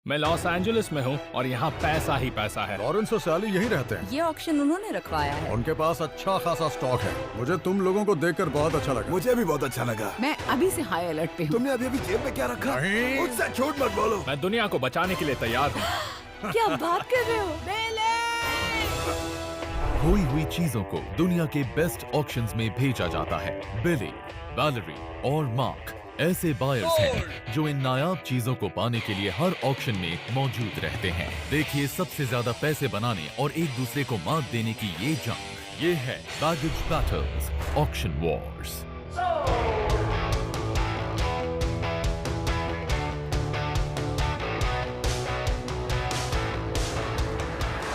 मैं Los Angeles में हूँ और यहाँ पैसा ही पैसा है। लॉरेंस और सैली यहीं रहते हैं। ये ऑक्शन उन्होंने रखवाया है। उनके पास अच्छा खासा स्टॉक है। मुझे तुम लोगों को देखकर बहुत अच्छा लगा। मुझे भी बहुत अच्छा लगा। मैं अभी से हाई अलर्ट पे हूँ। तुमने अभी जेब में क्या रखा? मुझसे झूठ मत बोलो। मैं दुनिया को बचाने के लिए तैयार हूँ। क्या बात कर रहे हो? खोई हुई चीजों को दुनिया के बेस्ट ऑक्शंस में भेजा जाता है। बिली, वैलेरी और मार्क ऐसे बायर्स हैं जो इन नायाब चीजों को पाने के लिए हर ऑक्शन में मौजूद रहते हैं। देखिए सबसे ज्यादा पैसे बनाने और एक दूसरे को मात देने की ये जंग। ये है बैगेज बैटल्स ऑक्शन वॉर्स।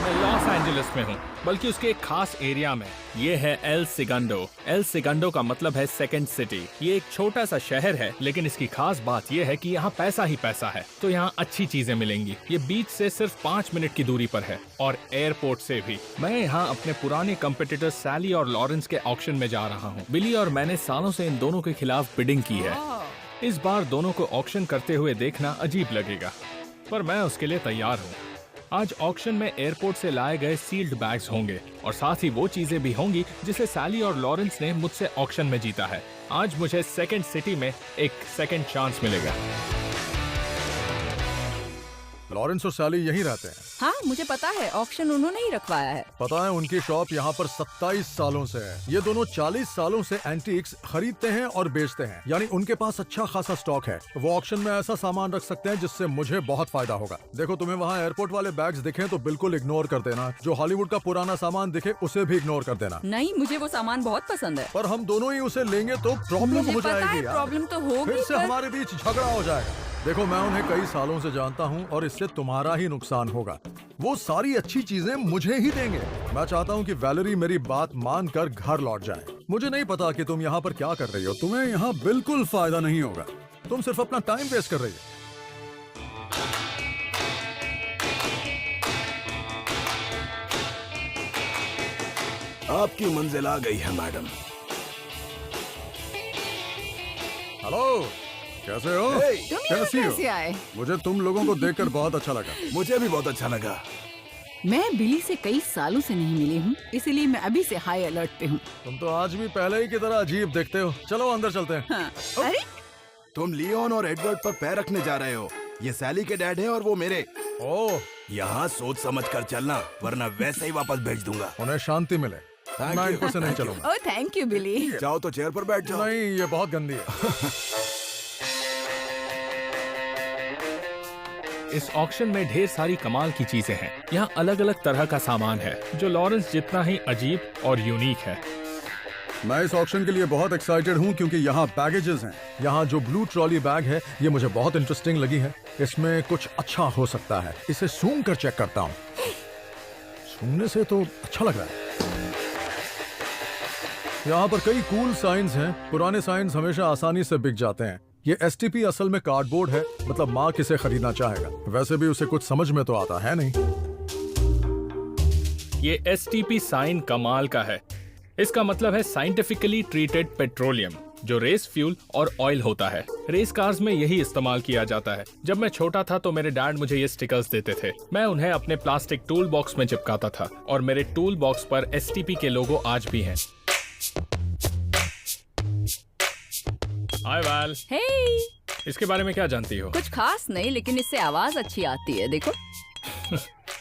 मैं लॉस एंजलिस में हूँ, बल्कि उसके एक खास एरिया में। ये है एल सिगंडो। एल सिगंडो का मतलब है सेकंड सिटी। ये एक छोटा सा शहर है, लेकिन इसकी खास बात ये है कि यहाँ पैसा ही पैसा है, तो यहाँ अच्छी चीजें मिलेंगी। ये बीच से सिर्फ 5 मिनट की दूरी पर है और एयरपोर्ट से भी। मैं यहाँ अपने पुराने कंपटीटर सैली और लॉरेंस के ऑक्शन में जा रहा हूँ। बिली और मैंने सालों से इन दोनों के खिलाफ बिडिंग की है। इस बार दोनों को ऑक्शन करते हुए देखना अजीब लगेगा, पर मैं उसके लिए तैयार हूँ। आज ऑक्शन में एयरपोर्ट से लाए गए सील्ड बैग्स होंगे और साथ ही वो चीजें भी होंगी जिसे सैली और लॉरेंस ने मुझसे ऑक्शन में जीता है। आज मुझे सेकंड सिटी में एक सेकंड चांस मिलेगा। लॉरेंस और सैली यहीं रहते हैं। हाँ मुझे पता है, ऑक्शन उन्होंने ही रखवाया है। पता है उनकी शॉप यहाँ पर 27 सालों से है। ये दोनों 40 सालों से एंटीक्स खरीदते हैं और बेचते हैं, यानी उनके पास अच्छा खासा स्टॉक है। वो ऑक्शन में ऐसा सामान रख सकते हैं जिससे मुझे बहुत फायदा होगा। देखो तुम्हें वहाँ एयरपोर्ट वाले बैग्स दिखे तो बिल्कुल इग्नोर कर देना। जो हॉलीवुड का पुराना सामान दिखे उसे भी इग्नोर कर देना। नहीं, मुझे वो सामान बहुत पसंद है। पर हम दोनों ही उसे लेंगे तो प्रॉब्लम हो जाएगी। प्रॉब्लम तो होगी, फिर से हमारे बीच झगड़ा हो जाएगा। देखो मैं उन्हें कई सालों से जानता हूँ और इससे तुम्हारा ही नुकसान होगा। वो सारी अच्छी चीजें मुझे ही देंगे। मैं चाहता हूँ कि वैलेरी मेरी बात मानकर घर लौट जाए। मुझे नहीं पता कि तुम यहाँ पर क्या कर रही हो। तुम्हें यहाँ बिल्कुल फायदा नहीं होगा। तुम सिर्फ अपना टाइम वेस्ट कर रही हो। आपकी मंजिल आ गई है मैडम। हेलो, कैसे हो? तुम यहाँ कैसे आए? मुझे तुम लोगों को देखकर बहुत अच्छा लगा। मुझे भी बहुत अच्छा लगा। मैं बिली से कई सालों से नहीं मिली हूँ, इसलिए मैं अभी से हाई अलर्ट पे हूँ। तुम तो आज भी पहले ही की तरह अजीब दिखते हो। चलो अंदर चलते हैं। हाँ। अरे तुम लियोन और एडवर्ड पर पैर रखने जा रहे हो। ये सैली के डैड है और वो मेरे। ओह, यहाँ सोच समझ कर चलना, वरना वैसे ही वापस भेज दूंगा। उन्हें शांति मिले। मैं इनको से नहीं चलूंगा। ओह थैंक यू बिली। जाओ तो चेयर पर बैठ जाओ। नहीं, ये बहुत गंदी है। इस ऑक्शन में ढेर सारी कमाल की चीजें हैं। यहाँ अलग अलग तरह का सामान है जो लॉरेंस जितना ही अजीब और यूनिक है। मैं इस ऑक्शन के लिए बहुत एक्साइटेड हूँ क्योंकि यहाँ बैगेजेस हैं। यहाँ जो ब्लू ट्रॉली बैग है ये मुझे बहुत इंटरेस्टिंग लगी है। इसमें कुछ अच्छा हो सकता है। इसे सूंघ कर चेक करता हूँ। सूंघने से तो अच्छा लग रहा है। यहाँ पर कई कूल साइंस हैं। पुराने साइंस हमेशा आसानी से बिक जाते हैं। ये STP असल में कार्डबोर्ड है, मतलब माँ किसे खरीदना चाहेगा। वैसे भी उसे कुछ समझ में तो आता है नहीं। ये STP साइन कमाल का है। इसका मतलब है साइंटिफिकली ट्रीटेड पेट्रोलियम, जो रेस फ्यूल और ऑयल होता है। रेस कार्स में यही इस्तेमाल किया जाता है। जब मैं छोटा था तो मेरे डैड मुझे ये स्टिकर्स देते थे। मैं उन्हें अपने प्लास्टिक टूल बॉक्स में चिपकाता था और मेरे टूल बॉक्स पर STP के लोगो आज भी हैं। हाय वैल। हे, इसके बारे में क्या जानती हो? कुछ खास नहीं, लेकिन इससे आवाज अच्छी आती है। देखो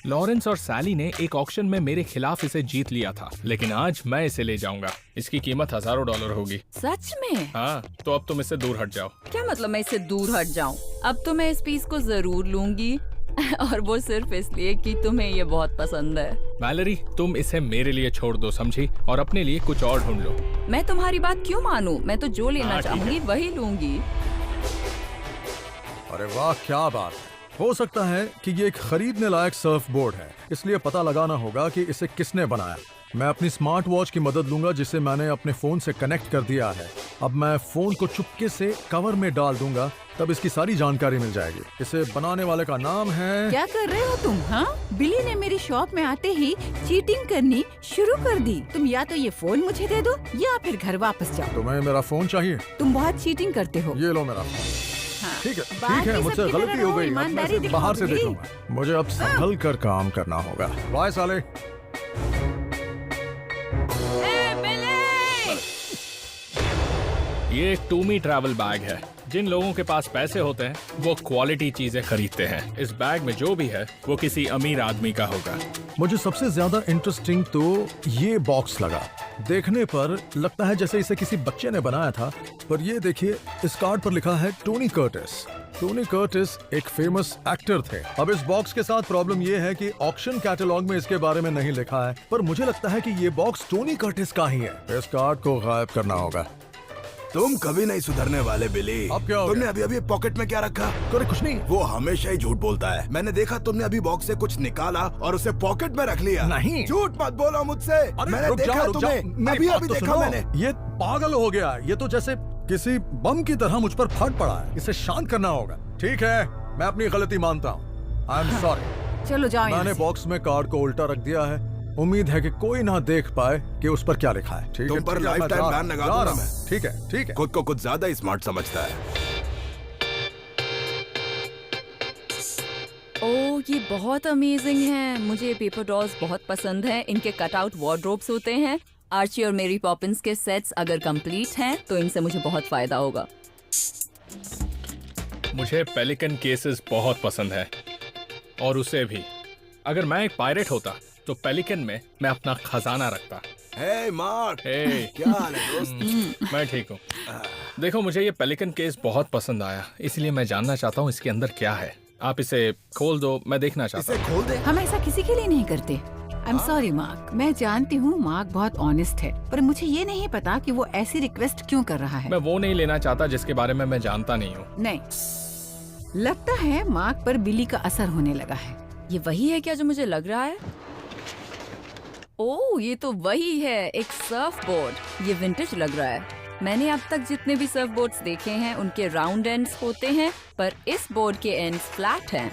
लॉरेंस और सैली ने एक ऑक्शन में मेरे खिलाफ इसे जीत लिया था, लेकिन आज मैं इसे ले जाऊंगा। इसकी कीमत $1000 होगी। सच में? हाँ, तो अब तुम इससे दूर हट जाओ। क्या मतलब मैं इससे दूर हट जाऊं? अब तो मैं इस पीस को जरूर लूंगी और वो सिर्फ इसलिए कि तुम्हें ये बहुत पसंद है। वैलेरी, तुम इसे मेरे लिए छोड़ दो, समझी? और अपने लिए कुछ और ढूंढ लो। मैं तुम्हारी बात क्यों मानूं? मैं तो जो लेना हाँ, ठीक चाहूंगी है। वही लूंगी। अरे वाह, क्या बात है। हो सकता है कि ये एक खरीदने लायक सर्फ बोर्ड है, इसलिए पता लगाना होगा कि इसे किसने बनाया। मैं अपनी स्मार्ट वॉच की मदद लूंगा जिसे मैंने अपने फोन से कनेक्ट कर दिया है। अब मैं फोन को चुपके से कवर में डाल दूंगा, तब इसकी सारी जानकारी मिल जाएगी। इसे बनाने वाले का नाम है। क्या कर रहे हो तुम? हाँ, बिली ने मेरी शॉप में आते ही चीटिंग करनी शुरू कर दी। तुम या तो ये फोन मुझे दे दो या फिर घर वापस जाओ। तुम्हें मेरा फोन चाहिए? तुम बहुत चीटिंग करते हो। ये लो मेरा फोन। हाँ। ठीक है बात ठीक है, ही मुझसे सबकी गलती तरह हो हो, गई। अब मैं ईमानदारी इसे बाहर से दिखाओ देख भी। लूंगा। मुझे अब संभल कर काम करना होगा। बाय साले। ये एक टूमी ट्रैवल बैग है। जिन लोगों के पास पैसे होते हैं वो क्वालिटी चीजें खरीदते हैं। इस बैग में जो भी है वो किसी अमीर आदमी का होगा। मुझे सबसे ज्यादा इंटरेस्टिंग तो ये बॉक्स लगा। देखने पर लगता है जैसे इसे किसी बच्चे ने बनाया था, पर ये देखिए, इस कार्ड पर लिखा है टोनी कर्टिस। टोनी कर्टिस एक फेमस एक्टर थे। अब इस बॉक्स के साथ प्रॉब्लम ये है कि ऑक्शन कैटलॉग में इसके बारे में नहीं लिखा है, पर मुझे लगता है कि ये बॉक्स टोनी कर्टिस का ही है। इस कार्ड को गायब करना होगा। तुम कभी नहीं सुधरने वाले बिली। अब क्या हो तुमने गया? अभी अभी पॉकेट में क्या रखा? अरे कुछ नहीं। वो हमेशा ही झूठ बोलता है। मैंने देखा तुमने अभी बॉक्स से कुछ निकाला और उसे पॉकेट में रख लिया। नहीं। झूठ मत बोलो मुझसे। अरे मैंने रुक देखा जाओ, रुक जाओ। तुम्हें। मेरी अभी बात अभी तो देखा सुनो। मैंने। ये पागल हो गया। ये तो जैसे किसी बम की तरह मुझ पर फट पड़ा है। इसे शांत करना होगा। ठीक है, मैं अपनी गलती मानता हूँ। I am sorry. चलो जाओ यहाँ मैंने से। बॉक्स में कार्ड को उल्टा रख दिया है। उम्मीद है कि कोई ना देख पाए कि उस पर क्या लिखा है। ठीक है, तुम पर ठीक है, मैं lifetime जा ban रहा लगा हूँ, जा दूंगा रहा हूँ। मैं। ठीक है ठीक है। खुद को कुछ ज्यादा ही स्मार्ट समझता है। ओह, ये बहुत अमेजिंग है। मुझे ये पेपर डॉल्स बहुत पसंद है। इनके कटआउट वार्डरोब्स होते हैं। आर्ची और मेरी पॉपिंस के सेट्स अगर कंप्लीट हैं तो इनसे मुझे बहुत फायदा होगा। मुझे पेलिकन केसेस बहुत पसंद है और उसे भी। अगर मैं एक पायरेट होता तो पेलिकन में मैं अपना खजाना रखता। हे मार्क, हे, क्या हाल है दोस्त? मैं ठीक हूँ। देखो, मुझे ये पेलिकन केस बहुत पसंद आया, इसलिए मैं जानना चाहता हूँ इसके अंदर क्या है। आप इसे खोल दो, मैं देखना चाहता इसे खोल दे। हम ऐसा किसी के लिए नहीं करते। I am sorry mark. मैं जानती हूँ मार्क बहुत ऑनेस्ट है, पर मुझे ये नहीं पता कि वो ऐसी रिक्वेस्ट क्यों कर रहा हूँ। है। मैं वो नहीं लेना चाहता जिसके बारे में मैं जानता नहीं हूँ। नहीं, लगता है मार्क पर बिली का असर होने लगा है। ये वही है क्या जो मुझे लग रहा है? ओह, ये तो वही है, एक सर्फ बोर्ड। ये विंटेज लग रहा है। मैंने अब तक जितने भी सर्फ बोर्ड्स देखे हैं उनके राउंड एंड्स होते हैं, पर इस बोर्ड के एंड्स फ्लैट हैं।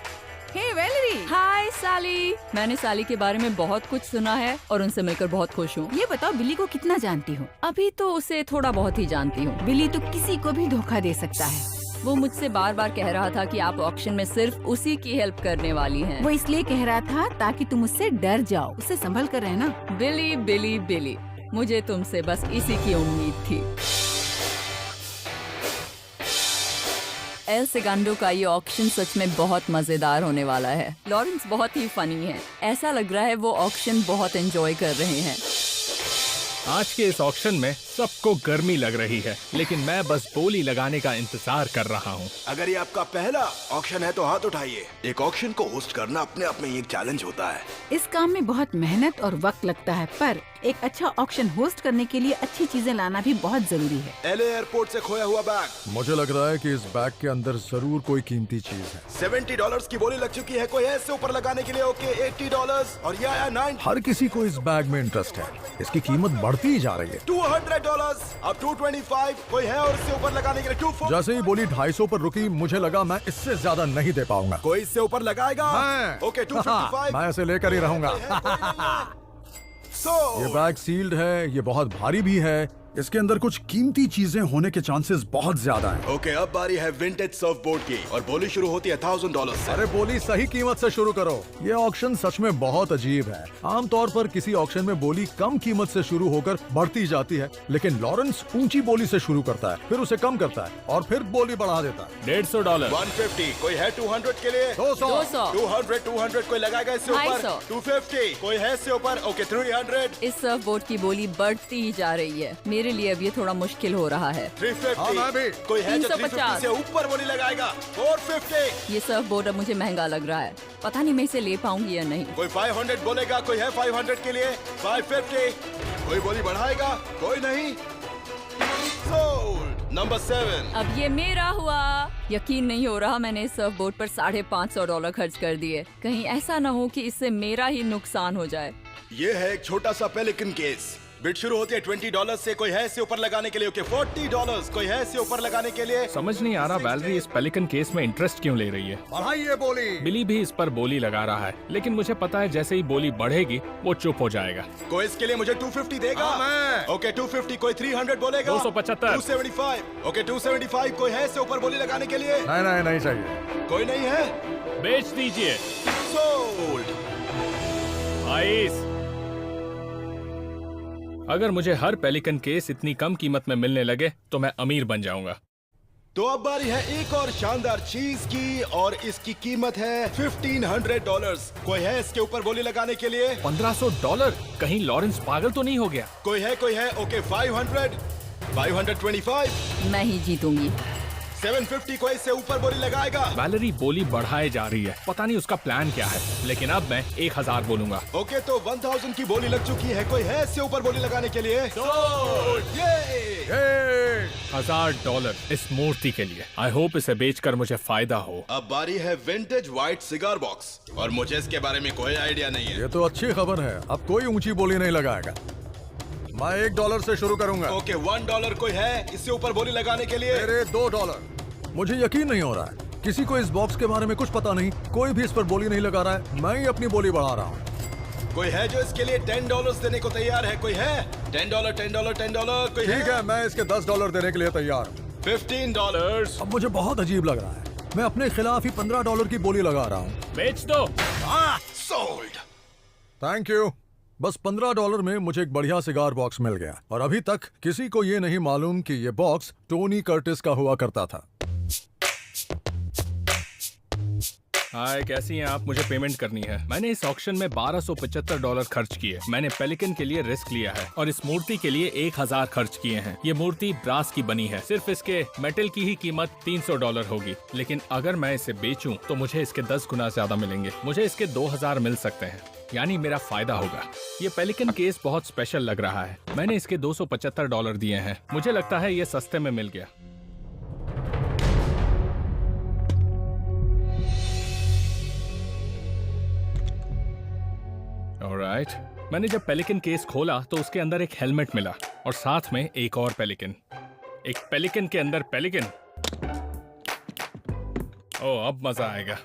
हे वैलेरी, हाय साली। मैंने साली के बारे में बहुत कुछ सुना है और उनसे मिलकर बहुत खुश हूँ। ये बताओ बिली को कितना जानती हो? अभी तो उसे थोड़ा बहुत ही जानती हूँ। बिली तो किसी को भी धोखा दे सकता है। वो मुझसे बार बार कह रहा था कि आप ऑक्शन में सिर्फ उसी की हेल्प करने वाली हैं। वो इसलिए कह रहा था ताकि तुम उससे डर जाओ। उससे संभल कर रहना। बिली बिली बिली, मुझे तुमसे बस इसी की उम्मीद थी। एल सेगंडो का ये ऑक्शन सच में बहुत मजेदार होने वाला है। लॉरेंस बहुत ही फनी है। ऐसा लग रहा है वो ऑक्शन बहुत एंजॉय कर रहे हैं। आज के इस ऑक्शन में सबको गर्मी लग रही है, लेकिन मैं बस बोली लगाने का इंतजार कर रहा हूँ। अगर ये आपका पहला ऑक्शन है तो हाथ उठाइए। एक ऑक्शन को होस्ट करना अपने आप में एक चैलेंज होता है। इस काम में बहुत मेहनत और वक्त लगता है, पर एक अच्छा ऑक्शन होस्ट करने के लिए अच्छी चीजें लाना भी बहुत जरूरी है। एलए एयरपोर्ट से खोया हुआ बैग। मुझे लग रहा है कि इस बैग के अंदर जरूर कोई कीमती चीज है। $70 की बोली लग चुकी है। कोई है इससे ऊपर लगाने के लिए? ओके, $80 और ये आया 90। हर किसी को इस बैग में इंटरेस्ट है। इसकी कीमत बढ़ती ही जा रही है। $200 अब $225। कोई है और इससे ऊपर लगाने के लिए? $240। जैसे ही बोली 250 पर रुकी, मुझे लगा मैं इससे ज्यादा नहीं दे पाऊंगा। कोई इससे ऊपर लगाएगा? मैं ओके, $255। मैं इसे लेकर ही रहूंगा। ये बैग सील्ड है, ये बहुत भारी भी है। इसके अंदर कुछ कीमती चीजें होने के चांसेस बहुत ज्यादा हैं। ओके, अब बारी है विंटेज सर्फ बोर्ड की और बोली शुरू होती है $1000 से। अरे बोली सही कीमत से शुरू करो। ये ऑक्शन सच में बहुत अजीब है। आमतौर पर किसी ऑक्शन में बोली कम कीमत से शुरू होकर बढ़ती जाती है, लेकिन लॉरेंस ऊंची बोली से शुरू करता है, फिर उसे कम करता है और फिर बोली बढ़ा देता है। $150। 150। कोई है 200 के लिए? 200। 200 कोई लगाएगा इससे ऊपर? 250। 250। कोई है इससे ऊपर? ओके, 300। इस सर्फ बोर्ड की बोली बढ़ती ही जा रही है। मेरे लिए अब ये थोड़ा मुश्किल हो रहा है। 350। हाँ, मैं भी। कोई है जो 350 350 से ऊपर बोली लगाएगा? 450। ये सर्फ बोर्ड अब मुझे महंगा लग रहा है। पता नहीं मैं इसे ले पाऊंगी या नहीं। कोई 500 बोलेगा? कोई है 500 के लिए? 550। कोई बोली बढ़ाएगा? कोई नहीं। सोल्ड। नंबर 7। अब ये मेरा हुआ। यकीन नहीं हो रहा, मैंने इस सर्फ बोर्ड पर $550 खर्च कर दिए। कहीं ऐसा ना हो कि इससे मेरा ही नुकसान हो जाए। ये है एक छोटा सा पेलिकन केस। बिड शुरू होती है $20 से। कोई है इससे ऊपर लगाने के लिए? ओके $40। कोई है इससे ऊपर लगाने के लिए? समझ नहीं आ रहा वैलरी इस पेलिकन केस में इंटरेस्ट क्यों ले रही है। बढ़ाइए बोली। बिली भी इस पर बोली लगा रहा है, लेकिन मुझे पता है जैसे ही बोली बढ़ेगी वो चुप हो जाएगा। कोई इसके लिए मुझे 250 देगा? हाँ, मैं। ओके 250। कोई 300 बोलेगा? 275। 275। ओके 275। कोई है इससे ऊपर बोली लगाने के लिए? नहीं चाहिए। कोई नहीं है? बेच दीजिए। सोल्ड। आइस। अगर मुझे हर पेलिकन केस इतनी कम कीमत में मिलने लगे तो मैं अमीर बन जाऊंगा। तो अब बारी है एक और शानदार चीज की, और इसकी कीमत है $1500। कोई है इसके ऊपर बोली लगाने के लिए? $1500? कहीं लॉरेंस पागल तो नहीं हो गया? कोई है? ओके 500। 525। मैं ही जीतूंगी। 750। कोई इससे ऊपर बोली लगाएगा? वैलेरी बोली बढ़ाए जा रही है, पता नहीं उसका प्लान क्या है, लेकिन अब मैं 1000 बोलूंगा। ओके तो 1000 की बोली लग चुकी है। कोई है इससे ऊपर बोली लगाने के लिए? $1000 इस मूर्ति के लिए। आई होप इसे बेचकर मुझे फायदा हो। अब बारी है विंटेज व्हाइट सिगार बॉक्स, और मुझे इसके बारे में कोई आइडिया नहीं है। ये तो अच्छी खबर है, अब कोई ऊंची बोली नहीं लगाएगा। मैं $1 से शुरू करूंगा। ओके $1। कोई है इससे ऊपर बोली लगाने के लिए? मेरे $2। मुझे यकीन नहीं हो रहा है, किसी को इस बॉक्स के बारे में कुछ पता नहीं, कोई भी इस पर बोली नहीं लगा रहा है, मैं ही अपनी बोली बढ़ा रहा हूँ। कोई है जो इसके लिए $10 देने को तैयार है? कोई है? $10 कोई है? ठीक है, मैं इसके $10 देने के लिए तैयार हूँ। $15। अब मुझे बहुत अजीब लग रहा है, मैं अपने खिलाफ ही $15 की बोली लगा रहा हूँ। बेच दो। सोल्ड। Thank you. बस $15 में मुझे एक बढ़िया सिगार बॉक्स मिल गया, और अभी तक किसी को ये नहीं मालूम कि ये बॉक्स टोनी कर्टिस का हुआ करता था। हाय, कैसी हैं आप? मुझे पेमेंट करनी है। मैंने इस ऑक्शन में $1275 खर्च किए। मैंने पेलिकन के लिए रिस्क लिया है और इस मूर्ति के लिए 1000 खर्च किए हैं। ये मूर्ति ब्रास की बनी है, सिर्फ इसके मेटल की ही कीमत $300 होगी, लेकिन अगर मैं इसे बेचूं तो मुझे इसके 10 गुना ज्यादा मिलेंगे। मुझे इसके 2000 मिल सकते हैं, यानी मेरा फायदा होगा। ये पेलिकन केस बहुत स्पेशल लग रहा है। मैंने इसके $275 दिए हैं। मुझे लगता है ये सस्ते में मिल गया। ऑलराइट। मैंने जब पेलिकन केस खोला तो उसके अंदर एक हेलमेट मिला और साथ में एक और पेलिकन। एक पेलिकन के अंदर पेलिकन। ओह, अब मजा आएगा।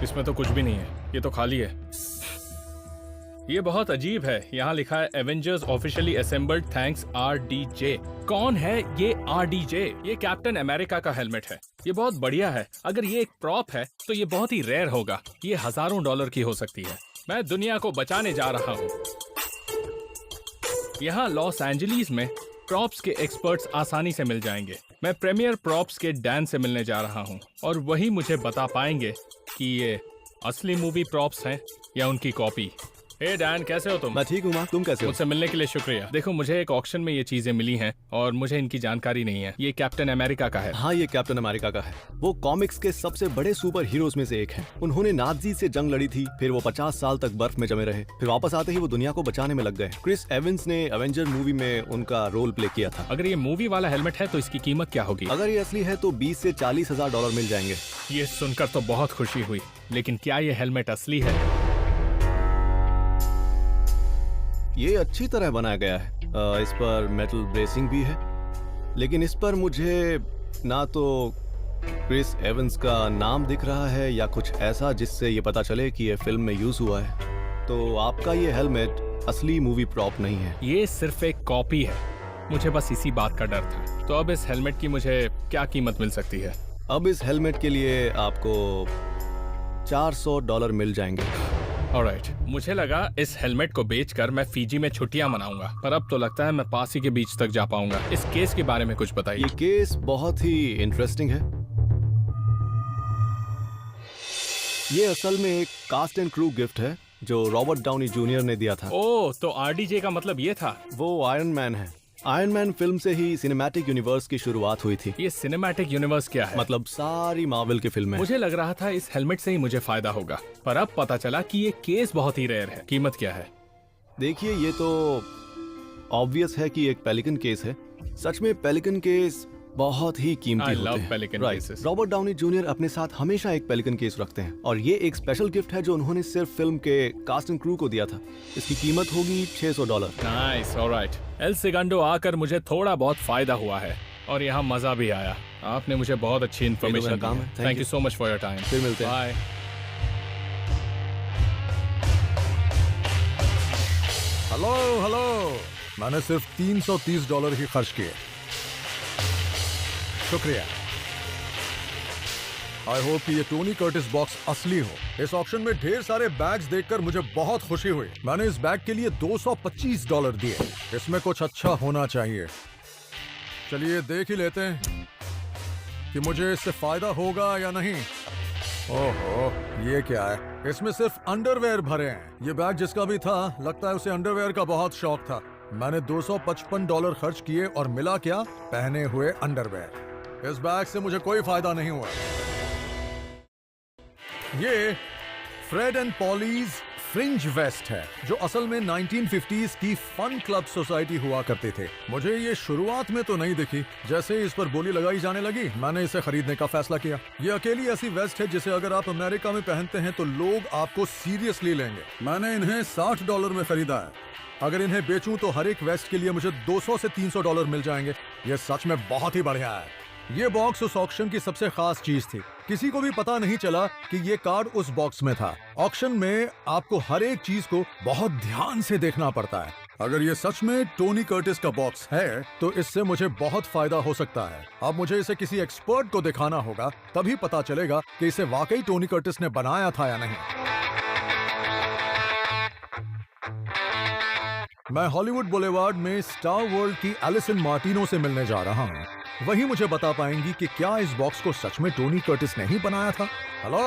इसमें तो कुछ भी नहीं है, ये तो खाली है। ये बहुत अजीब है। यहाँ लिखा है Avengers officially assembled thanks RDJ। कौन है ये RDJ? ये कैप्टन अमेरिका का हेलमेट है। ये बहुत बढ़िया है। अगर ये एक प्रॉप है तो ये बहुत ही रेयर होगा। ये हजारों डॉलर की हो सकती है। मैं दुनिया को बचाने जा रहा हूँ। यहाँ लॉस एंजलिस में प्रॉप्स के एक्सपर्ट्स आसानी से मिल जाएंगे। मैं प्रीमियर प्रॉप्स के डैन से मिलने जा रहा हूँ और वही मुझे बता पाएंगे कि ये असली मूवी प्रॉप्स हैं या उनकी कॉपी। हे डैन, कैसे हो तुम? मैं ठीक हूँ माँ, तुम कैसे हो? मुझसे मिलने के लिए शुक्रिया। देखो, मुझे एक ऑक्शन में ये चीजें मिली हैं और मुझे इनकी जानकारी नहीं है। ये कैप्टन अमेरिका का है। हाँ, ये कैप्टन अमेरिका का है। वो कॉमिक्स के सबसे बड़े सुपर हीरोज में से एक हैं। उन्होंने नाज़ी से जंग लड़ी थी, फिर वो 50 साल तक बर्फ में जमे रहे, फिर वापस आते ही वो दुनिया को बचाने में लग गए। क्रिस एवंस ने एवेंजर मूवी में उनका रोल प्ले किया था। अगर ये मूवी वाला हेलमेट है तो इसकी कीमत क्या होगी? अगर ये असली है तो 20 से 40 हजार $40,000 मिल जाएंगे। ये सुनकर तो बहुत खुशी हुई, लेकिन क्या ये हेलमेट असली है? ये अच्छी तरह बनाया गया है। इस पर मेटल ब्रेसिंग भी है, लेकिन इस पर मुझे ना तो क्रिस एवंस का नाम दिख रहा है या कुछ ऐसा जिससे ये पता चले कि ये फिल्म में यूज हुआ है। तो आपका ये हेलमेट असली मूवी प्रॉप नहीं है। ये सिर्फ एक कॉपी है। मुझे बस इसी बात का डर था। तो अब इस हेलमेट की मुझे क्या कीमत मिल सकती है? अब इस हेलमेट के लिए आपको $400 मिल जाएंगे। ऑलराइट, मुझे लगा इस हेलमेट को बेचकर मैं फीजी में छुट्टियां मनाऊंगा, पर अब तो लगता है मैं पास ही के बीच तक जा पाऊंगा। इस केस के बारे में कुछ बताइए। ये केस बहुत ही इंटरेस्टिंग है। ये असल में एक कास्ट एंड क्रू गिफ्ट है जो रॉबर्ट डाउनी जूनियर ने दिया था। ओह, तो RDJ का मतलब ये था? वो आयरन मैन है। आयरन मैन फिल्म से ही सिनेमैटिक यूनिवर्स की शुरुआत हुई थी। ये सिनेमैटिक यूनिवर्स क्या है? मतलब सारी मार्वल की फिल्में। मुझे लग रहा था इस हेलमेट से ही मुझे फायदा होगा, पर अब पता चला कि ये केस बहुत ही रेयर है। कीमत क्या है? देखिए, ये तो ऑब्वियस है कि एक पेलिकन केस है। सच में पेलिकन केस बहुत ही कीमती I होते love हैं। Pelican Right. cases. Robert Downey junior अपने साथ हमेशा एक पेलिकन केस रखते हैं और ये एक स्पेशल गिफ्ट है जो उन्होंने सिर्फ फिल्म के कास्ट एंड क्रू को दिया था। इसकी कीमत होगी $600। Nice, alright. एल सिगंडो आकर मुझे थोड़ा बहुत फायदा हुआ है और यहाँ मजा भी आया। आपने मुझे बहुत अच्छी इन्फॉर्मेशन मेरा काम दी। है। Thank thank you you. So much for your time. फिर मिलते हैं। बाय। हेलो हेलो, मैंने सिर्फ $330 ही खर्च किए। शुक्रिया। आई होप कि ये टोनी कर्टिस बॉक्स असली हो। इस ऑक्शन में ढेर सारे बैग्स देखकर मुझे बहुत खुशी हुई। मैंने इस बैग के लिए $225 दिए। इसमें कुछ अच्छा होना चाहिए। चलिए देख ही लेते हैं कि मुझे इससे फायदा होगा या नहीं। ओहो, ये क्या है? इसमें सिर्फ अंडरवेयर भरे हैं। ये बैग जिसका भी था, लगता है उसे अंडरवेयर का बहुत शौक था। मैंने $255 खर्च किए और मिला क्या? पहने हुए अंडरवेयर। इस बैग से मुझे कोई फायदा नहीं हुआ। ये Fred and Polly's fringe west है जो असल में 1950s की फन क्लब सोसाइटी हुआ करते थे। मुझे ये शुरुआत में तो नहीं दिखी। जैसे ही इस पर बोली लगाई जाने लगी, मैंने इसे खरीदने का फैसला किया। ये अकेली ऐसी वेस्ट है जिसे अगर आप अमेरिका में पहनते हैं तो लोग आपको सीरियसली लेंगे। मैंने इन्हें $60 में खरीदा है। अगर इन्हें बेचूं तो हर एक वेस्ट के लिए मुझे $200 से $300 मिल जाएंगे। ये सच में बहुत ही बढ़िया है। ये बॉक्स उस ऑक्शन की सबसे खास चीज थी। किसी को भी पता नहीं चला कि ये कार्ड उस बॉक्स में था। ऑक्शन में आपको हर एक चीज को बहुत ध्यान से देखना पड़ता है। अगर ये सच में टोनी कर्टिस का बॉक्स है तो इससे मुझे बहुत फायदा हो सकता है। अब मुझे इसे किसी एक्सपर्ट को दिखाना होगा, तभी पता चलेगा कि इसे वाकई टोनी कर्टिस ने बनाया था या नहीं। मैं हॉलीवुड बुलेवार्ड में स्टार वर्ल्ड की एलिसन मार्टिनो से मिलने जा रहा हूँ। वही मुझे बता पाएंगी कि क्या इस बॉक्स को सच में टोनी कर्टिस ने ही बनाया था। हेलो,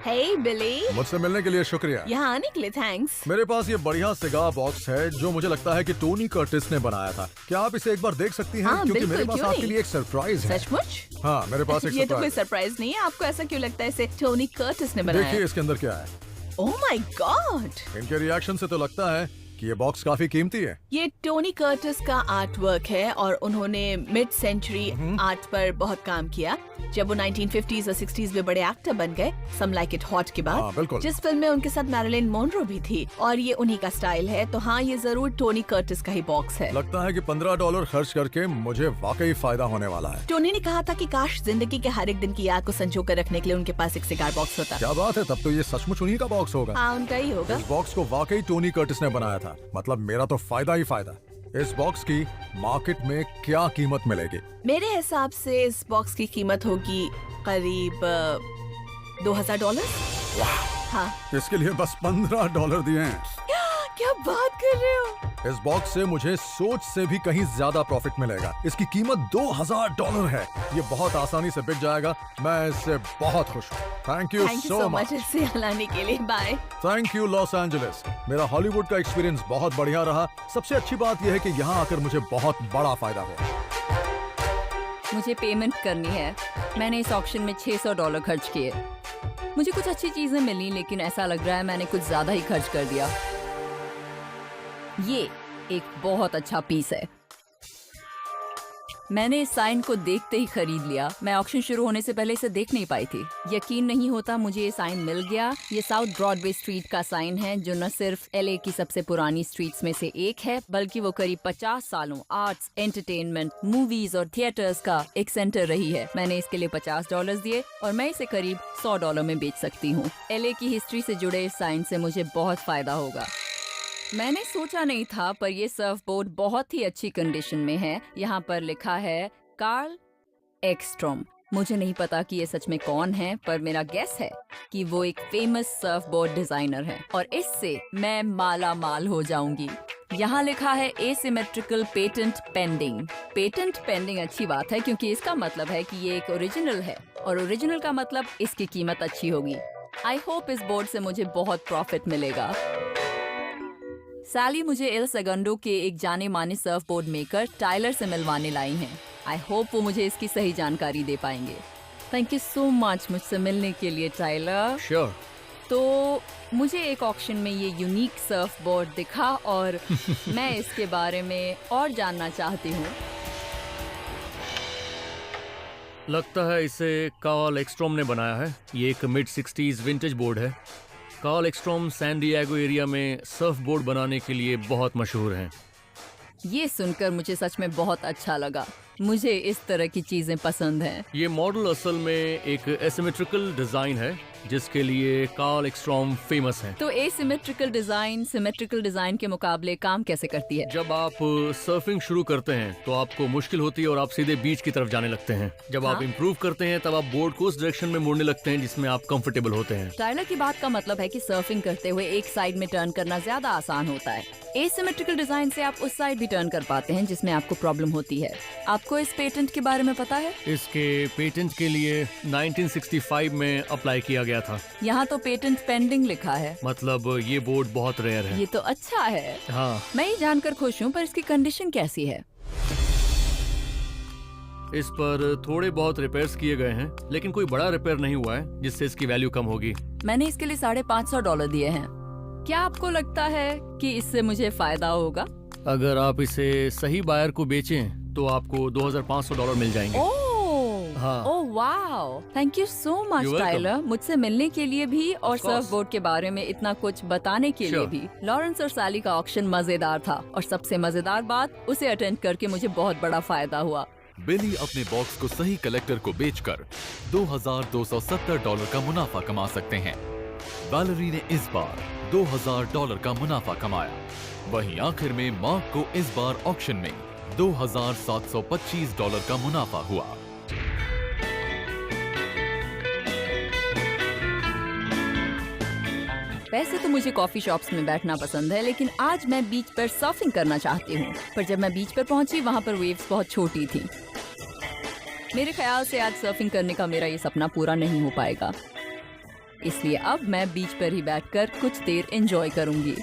हे बिली, मुझसे मिलने के लिए शुक्रिया। यहाँ आने के लिए थैंक्स। मेरे पास ये बढ़िया सिगार बॉक्स है जो मुझे लगता है कि टोनी कर्टिस ने बनाया था। क्या आप इसे एक बार देख सकती हैं? हाँ, क्योंकि बिल्कुल, मेरे पास क्यों आपके नहीं? लिए एक सरप्राइज है। सचमुच? हाँ, मेरे पास एक ये तो कोई सरप्राइज। सरप्राइज नहीं है। आपको ऐसा क्यों लगता है इसे टोनी कर्टिस ने बनाया? देखिए इसके अंदर क्या है। ओह माय गॉड, इनके रिएक्शन से तो लगता है कि ये बॉक्स काफी कीमती है। ये टोनी कर्टिस का आर्ट वर्क है और उन्होंने मिड सेंचुरी आर्ट पर बहुत काम किया जब वो 1950s और 60s में बड़े एक्टर बन गए, सम लाइक इट हॉट के हाँ, बाद, बिल्कुल। जिस फिल्म में उनके साथ मैरिलिन मोनरो भी थी। और ये उन्हीं का स्टाइल है, तो हाँ, ये जरूर टोनी कर्टिस का ही बॉक्स है। लगता है कि $15 खर्च करके मुझे वाकई फायदा होने वाला है। टोनी ने कहा था कि काश जिंदगी के हर एक दिन की याद को संजो कर रखने के लिए उनके पास एक सिगार बॉक्स होता। क्या बात है, तब तो ये सचमुच उन्हीं का बॉक्स होगा। हाँ, उनका ही होगा। इस बॉक्स को वाकई टोनी कर्टिस ने बनाया था। मतलब मेरा तो फायदा ही फायदा। इस बॉक्स की मार्केट में क्या कीमत मिलेगी? मेरे हिसाब से इस बॉक्स की कीमत होगी करीब $2000। हाँ, इसके लिए बस $15 दिए हैं। क्या बात कर रहे हो? इस बॉक्स से मुझे सोच से भी कहीं ज्यादा प्रॉफिट मिलेगा। इसकी कीमत $2000 है। ये बहुत आसानी से बिक जाएगा। मैं इससे बहुत खुश हूँ। Thank you thank you so so much. Much इसे लाने के लिए। Bye. Thank you Los Angeles. मेरा हॉलीवुड का एक्सपीरियंस बहुत बढ़िया रहा। सबसे अच्छी बात यह है कि यहाँ आकर मुझे बहुत बड़ा फायदा हुआ। मुझे पेमेंट करनी है। मैंने इस ऑक्शन में $600 खर्च किए। मुझे कुछ अच्छी चीजें मिली, लेकिन ऐसा लग रहा है मैंने कुछ ज्यादा ही खर्च कर दिया। ये एक बहुत अच्छा पीस है। मैंने इस साइन को देखते ही खरीद लिया। मैं ऑक्शन शुरू होने से पहले इसे देख नहीं पाई थी। यकीन नहीं होता मुझे ये साइन मिल गया। ये साउथ ब्रॉडवे स्ट्रीट का साइन है जो न सिर्फ LA की सबसे पुरानी स्ट्रीट्स में से एक है, बल्कि वो करीब 50 सालों आर्ट्स, एंटरटेनमेंट, मूवीज और थिएटर्स का एक सेंटर रही है। मैंने इसके लिए $50 दिए और मैं इसे करीब $100 में बेच सकती हूँ। LA की हिस्ट्री से जुड़े इस साइन से मुझे बहुत फायदा होगा। मैंने सोचा नहीं था, पर ये सर्फ बोर्ड बहुत ही अच्छी कंडीशन में है। यहाँ पर लिखा है कार्ल एक्सट्रॉम। मुझे नहीं पता कि ये सच में कौन है, पर मेरा गेस है कि वो एक फेमस सर्फ बोर्ड डिजाइनर है और इससे मैं माला माल हो जाऊंगी। यहाँ लिखा है asymmetrical patent pending. Patent pending अच्छी बात है क्योंकि इसका मतलब है कि ये एक ओरिजिनल है और ओरिजिनल का मतलब इसकी कीमत अच्छी होगी। आई होप इस बोर्ड से मुझे बहुत प्रॉफिट मिलेगा। सैली मुझे एल सेगंडो के एक जाने माने सर्फ बोर्ड मेकर टाइलर से मिलवाने लाई हैं। आई होप वो मुझे इसकी सही जानकारी दे पाएंगे। थैंक यू सो मच मुझसे मिलने के लिए टाइलर। श्योर। तो मुझे एक ऑक्शन में ये यूनिक सर्फ बोर्ड दिखा और मैं इसके बारे में और जानना चाहती हूँ। लगता है इसे कार्ल एक्सट्रॉम ने बनाया है। ये एक मिड 60s विंटेज बोर्ड है। कार्ल एक्सट्रॉम सैन डिएगो एरिया में सर्फ बोर्ड बनाने के लिए बहुत मशहूर हैं। ये सुनकर मुझे सच में बहुत अच्छा लगा। मुझे इस तरह की चीजें पसंद हैं। ये मॉडल असल में एक एसिमेट्रिकल डिजाइन है जिसके लिए कार्ल एक्सट्रॉम फेमस है। तो एसिमेट्रिकल डिजाइन सिमेट्रिकल डिजाइन के मुकाबले काम कैसे करती है? जब आप सर्फिंग शुरू करते हैं तो आपको मुश्किल होती है और आप सीधे बीच की तरफ जाने लगते हैं। जब आप इम्प्रूव करते हैं तब आप बोर्ड को उस डायरेक्शन में मोड़ने लगते हैं जिसमें आप कंफर्टेबल होते हैं। टाइलर की बात का मतलब है कि सर्फिंग करते हुए एक साइड में टर्न करना ज्यादा आसान होता है। एसिमेट्रिकल डिजाइन से आप उस साइड भी टर्न कर पाते हैं जिसमें आपको प्रॉब्लम होती है। आपको इस पेटेंट के बारे में पता है? इसके पेटेंट के लिए 1965 में अप्लाई किया गया था। यहाँ तो पेटेंट पेंडिंग लिखा है। मतलब ये बोर्ड बहुत रेयर है। ये तो अच्छा है। हाँ, मैं ये जानकर खुश हूँ, पर इसकी कंडीशन कैसी है? इस पर थोड़े बहुत रिपेयर्स किए गए हैं लेकिन कोई बड़ा रिपेयर नहीं हुआ है जिससे इसकी वैल्यू कम होगी। मैंने इसके लिए $550 दिए हैं। क्या आपको लगता है कि इससे मुझे फायदा होगा? अगर आप इसे सही बायर को बेचें तो आपको $2500 मिल जाएंगे। हाँ। Oh wow, thank you so much You're welcome. Tyler, मुझसे मिलने के लिए भी और Of course. सर्फ बोर्ड के बारे में इतना कुछ बताने के लिए Sure. भी। लॉरेंस और सैली का ऑक्शन मजेदार था और सबसे मजेदार बात, उसे अटेंड करके मुझे बहुत बड़ा फायदा हुआ। बिली अपने बॉक्स को सही कलेक्टर को बेचकर $2270 का मुनाफा कमा सकते हैं। वैलेरी ने इस बार $2000 का मुनाफा कमाया। वहीं आखिर में मार्क को इस बार ऑक्शन में $2725 का मुनाफा हुआ। वैसे तो मुझे कॉफी शॉप्स में बैठना पसंद है, लेकिन आज मैं बीच पर सर्फिंग करना चाहती हूँ। पर जब मैं बीच पर पहुंची वहाँ पर वेव्स बहुत छोटी थी। मेरे ख्याल से आज सर्फिंग करने का मेरा ये सपना पूरा नहीं हो पाएगा, इसलिए अब मैं बीच पर ही बैठकर कुछ देर एंजॉय करूंगी।